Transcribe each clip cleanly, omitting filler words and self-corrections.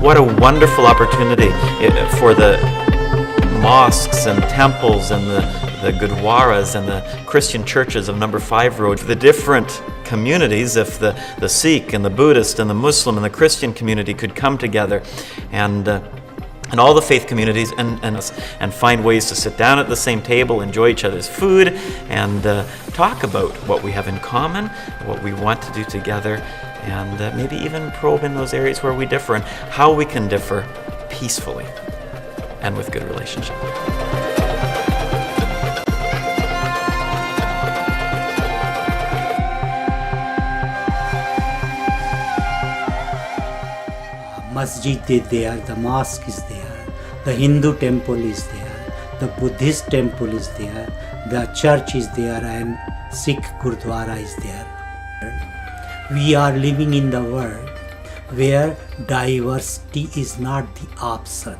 What a wonderful opportunity for the mosques and temples and the gurdwaras and the Christian churches of Number 5 Road, the different communities, if the Sikh and the Buddhist and the Muslim and the Christian community could come together and all the faith communities and find ways to sit down at the same table, enjoy each other's food, and talk about what we have in common, what we want to do together, and maybe even probe in those areas where we differ and how we can differ peacefully and with good relationship. Masjid is there, the mosque is there, the Hindu temple is there, the Buddhist temple is there, the church is there, and Sikh Gurdwara is there. We are living in the world where diversity is not the option,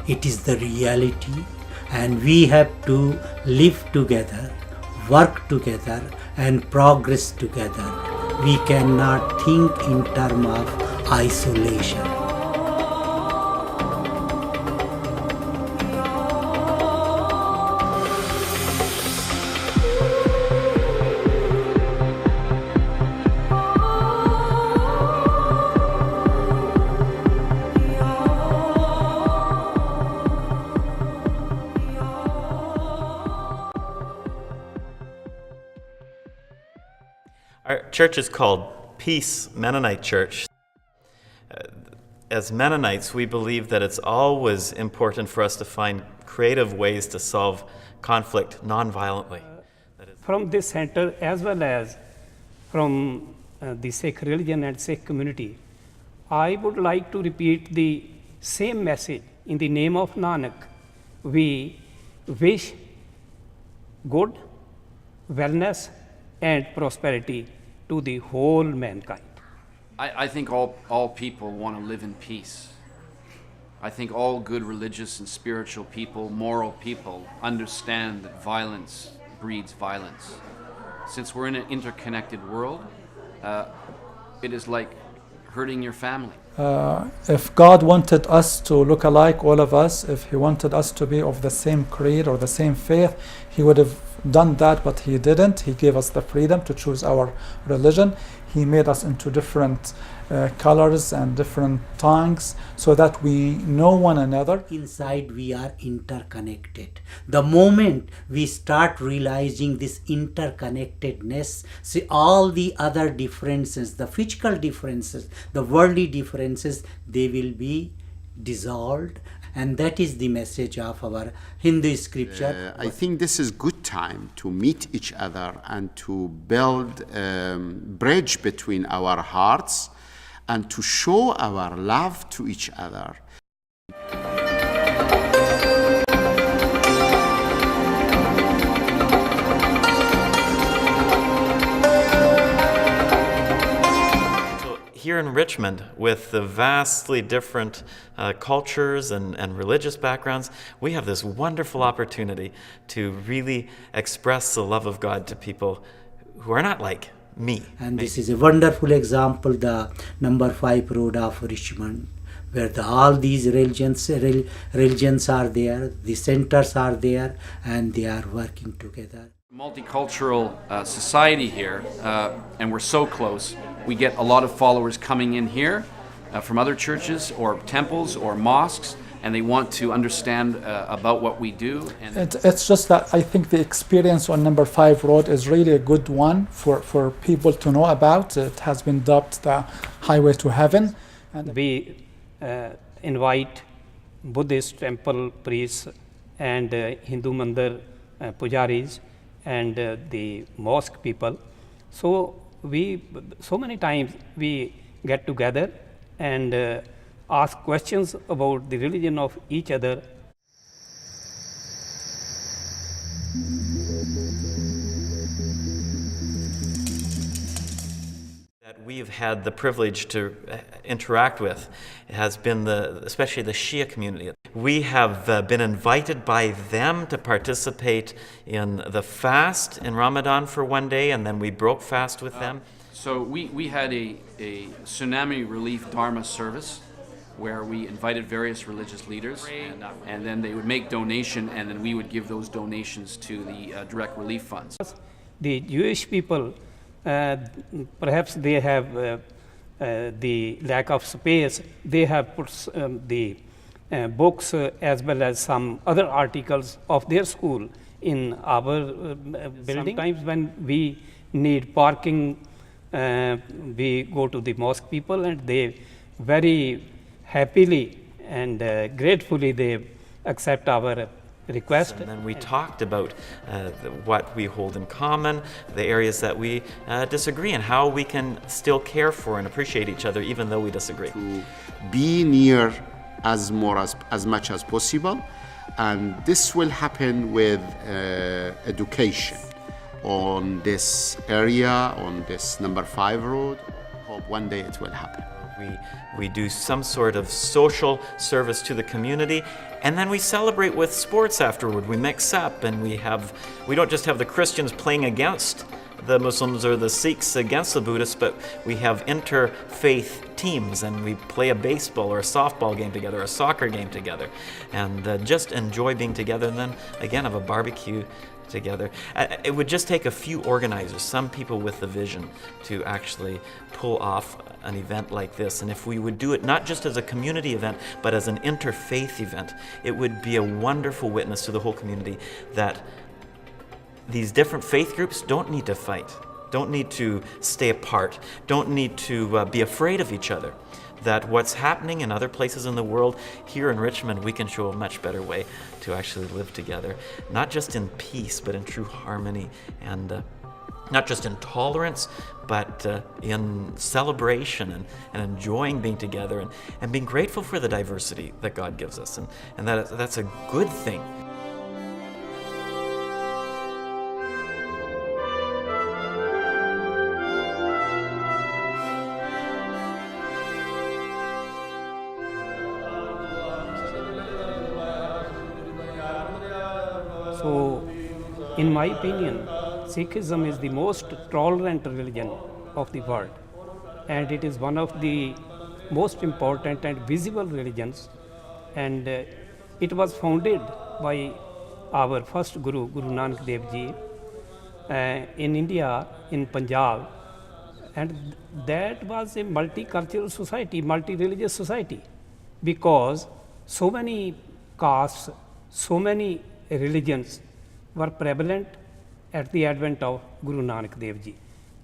it is the reality, and we have to live together, work together, and progress together. We cannot think in terms of isolation. Our church is called Peace Mennonite Church. As Mennonites, we believe that it's always important for us to find creative ways to solve conflict non-violently. From this center, as well as from the Sikh religion and Sikh community, I would like to repeat the same message in the name of Nanak. We wish good, wellness, and prosperity to the whole mankind. I think all people want to live in peace. I think all good religious and spiritual people, moral people, understand that violence breeds violence. Since we're in an interconnected world, it is like hurting your family. If God wanted us to look alike, all of us, if He wanted us to be of the same creed or the same faith, He would have done that, but He didn't. He gave us the freedom to choose our religion. He made us into different colors and different tongues so that we know one another. Inside we are interconnected. The moment we start realizing this interconnectedness, see all the other differences, the physical differences, the worldly differences, they will be dissolved. And that is the message of our Hindu scripture. I think this is good time to meet each other and to build a bridge between our hearts and to show our love to each other. Here in Richmond, with the vastly different cultures and religious backgrounds, we have this wonderful opportunity to really express the love of God to people who are not like me. And this is a wonderful example, the Number 5 Road of Richmond, where all these religions are there, the centers are there, and they are working together. Multicultural society here, and we're so close. We get a lot of followers coming in here from other churches or temples or mosques, and they want to understand about what we do. And it's just that I think the experience on Number 5 Road is really a good one for people to know about. It has been dubbed the highway to heaven. And we invite Buddhist temple priests and Hindu mandir pujaris and the mosque people. So many times we get together and ask questions about the religion of each other. That we've had the privilege to interact with has been especially the Shia community. We have been invited by them to participate in the fast in Ramadan for one day, and then we broke fast with them. So we had a tsunami relief Dharma service where we invited various religious leaders, and then they would make donation, and then we would give those donations to the direct relief funds. The Jewish people, perhaps they have the lack of space. They have put the books as well as some other articles of their school in our building. Sometimes when we need parking, we go to the mosque people, and they very happily and gratefully they accept our request. And then we talked about what we hold in common, the areas that we disagree, and how we can still care for and appreciate each other even though we disagree. To be near as much as possible, and this will happen with education on this area, on this number 5 road. Hope one day it will happen. We do some sort of social service to the community, and then we celebrate with sports afterward. We mix up, and we don't just have the Christians playing against the Muslims or the Sikhs against the Buddhists, but we have interfaith teams, and we play a baseball or a softball game together, a soccer game together, and just enjoy being together, and then again have a barbecue together. It would just take a few organizers, some people with the vision, to actually pull off an event like this. And if we would do it not just as a community event, but as an interfaith event, it would be a wonderful witness to the whole community that these different faith groups don't need to fight, don't need to stay apart, don't need to be afraid of each other. That what's happening in other places in the world, here in Richmond, we can show a much better way to actually live together, not just in peace, but in true harmony, and not just in tolerance, but in celebration and enjoying being together, and being grateful for the diversity that God gives us, and that's a good thing. So, in my opinion, Sikhism is the most tolerant religion of the world, and it is one of the most important and visible religions, and it was founded by our first Guru, Guru Nanak Dev Ji, in India, in Punjab, and that was a multicultural society, multi-religious society, because so many castes, so many religions were prevalent at the advent of Guru Nanak Dev Ji.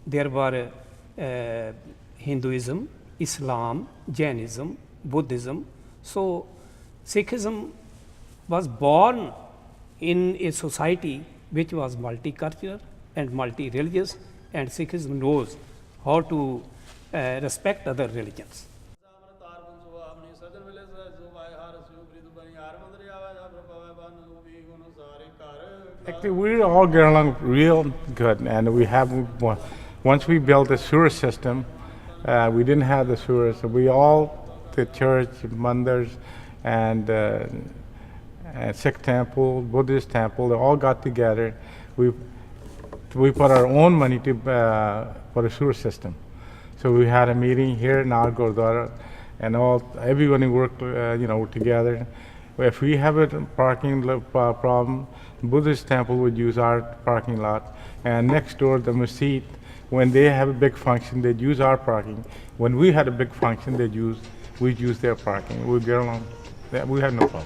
There were Hinduism, Islam, Jainism, Buddhism. So Sikhism was born in a society which was multicultural and multi-religious, and Sikhism knows how to respect other religions. Actually, we all get along real good, and we have, once we built the sewer system, we didn't have the sewer, so we all, the church, mandirs, and Sikh temple, Buddhist temple, they all got together. We put our own money to for a sewer system. So we had a meeting here in our Gurdwara, and everyone worked, together. If we have a parking problem, Buddhist temple would use our parking lot, and next door the masjid, when they have a big function, they'd use our parking. When we had a big function, we'd use their parking. We'd get along. We had no problem.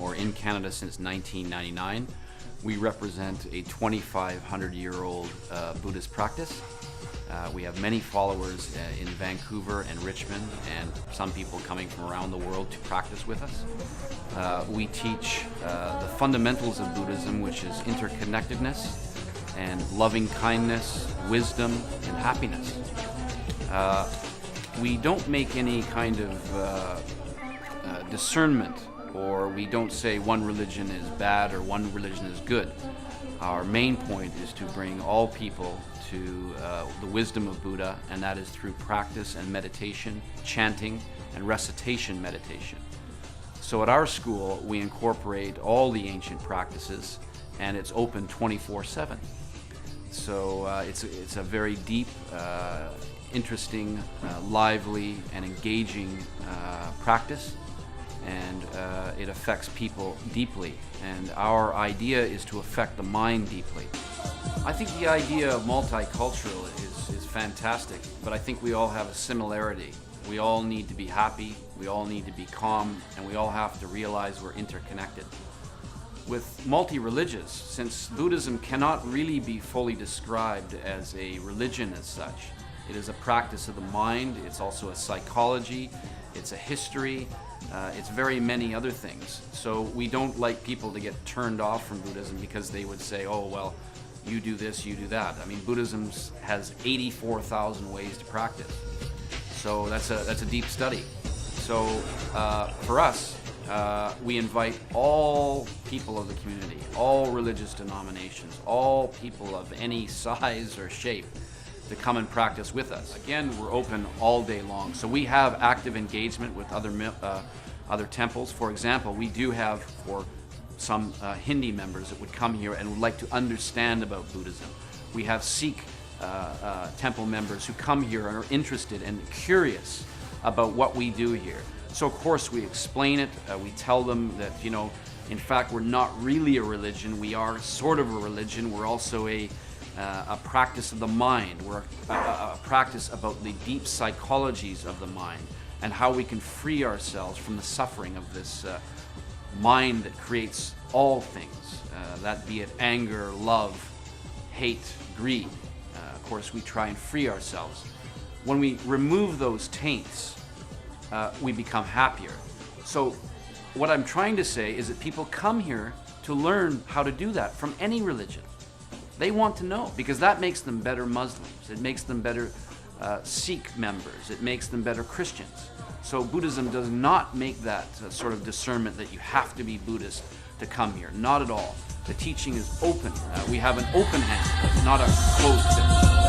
Or in Canada since 1999. We represent a 2,500-year-old Buddhist practice. We have many followers in Vancouver and Richmond, and some people coming from around the world to practice with us. We teach the fundamentals of Buddhism, which is interconnectedness and loving kindness, wisdom, and happiness. We don't make any kind of discernment or we don't say one religion is bad or one religion is good. Our main point is to bring all people to the wisdom of Buddha, and that is through practice and meditation, chanting and recitation meditation. So at our school, we incorporate all the ancient practices, and it's open 24/7. So it's a very deep, interesting, lively, and engaging practice, and it affects people deeply. And our idea is to affect the mind deeply. I think the idea of multicultural is fantastic, but I think we all have a similarity. We all need to be happy, we all need to be calm, and we all have to realize we're interconnected. With multi-religious, since Buddhism cannot really be fully described as a religion as such, it is a practice of the mind, it's also a psychology, it's a history, it's very many other things. So we don't like people to get turned off from Buddhism because they would say, oh, well, you do this, you do that. I mean, Buddhism has 84,000 ways to practice. So that's a deep study. So for us, we invite all people of the community, all religious denominations, all people of any size or shape to come and practice with us. Again, we're open all day long. So we have active engagement with other temples. For example, we do have for some Hindi members that would come here and would like to understand about Buddhism. We have Sikh temple members who come here and are interested and curious about what we do here. So of course we explain it, we tell them that, you know, in fact we're not really a religion, we are sort of a religion, we're also a practice of the mind, we're a practice about the deep psychologies of the mind and how we can free ourselves from the suffering of this mind that creates all things, that be it anger, love, hate, greed. Of course we try and free ourselves. When we remove those taints, we become happier. So what I'm trying to say is that people come here to learn how to do that from any religion. They want to know because that makes them better Muslims. It makes them better Sikh members. It makes them better Christians. So Buddhism does not make that sort of discernment that you have to be Buddhist to come here. Not at all. The teaching is open. We have an open hand, not a closed fist.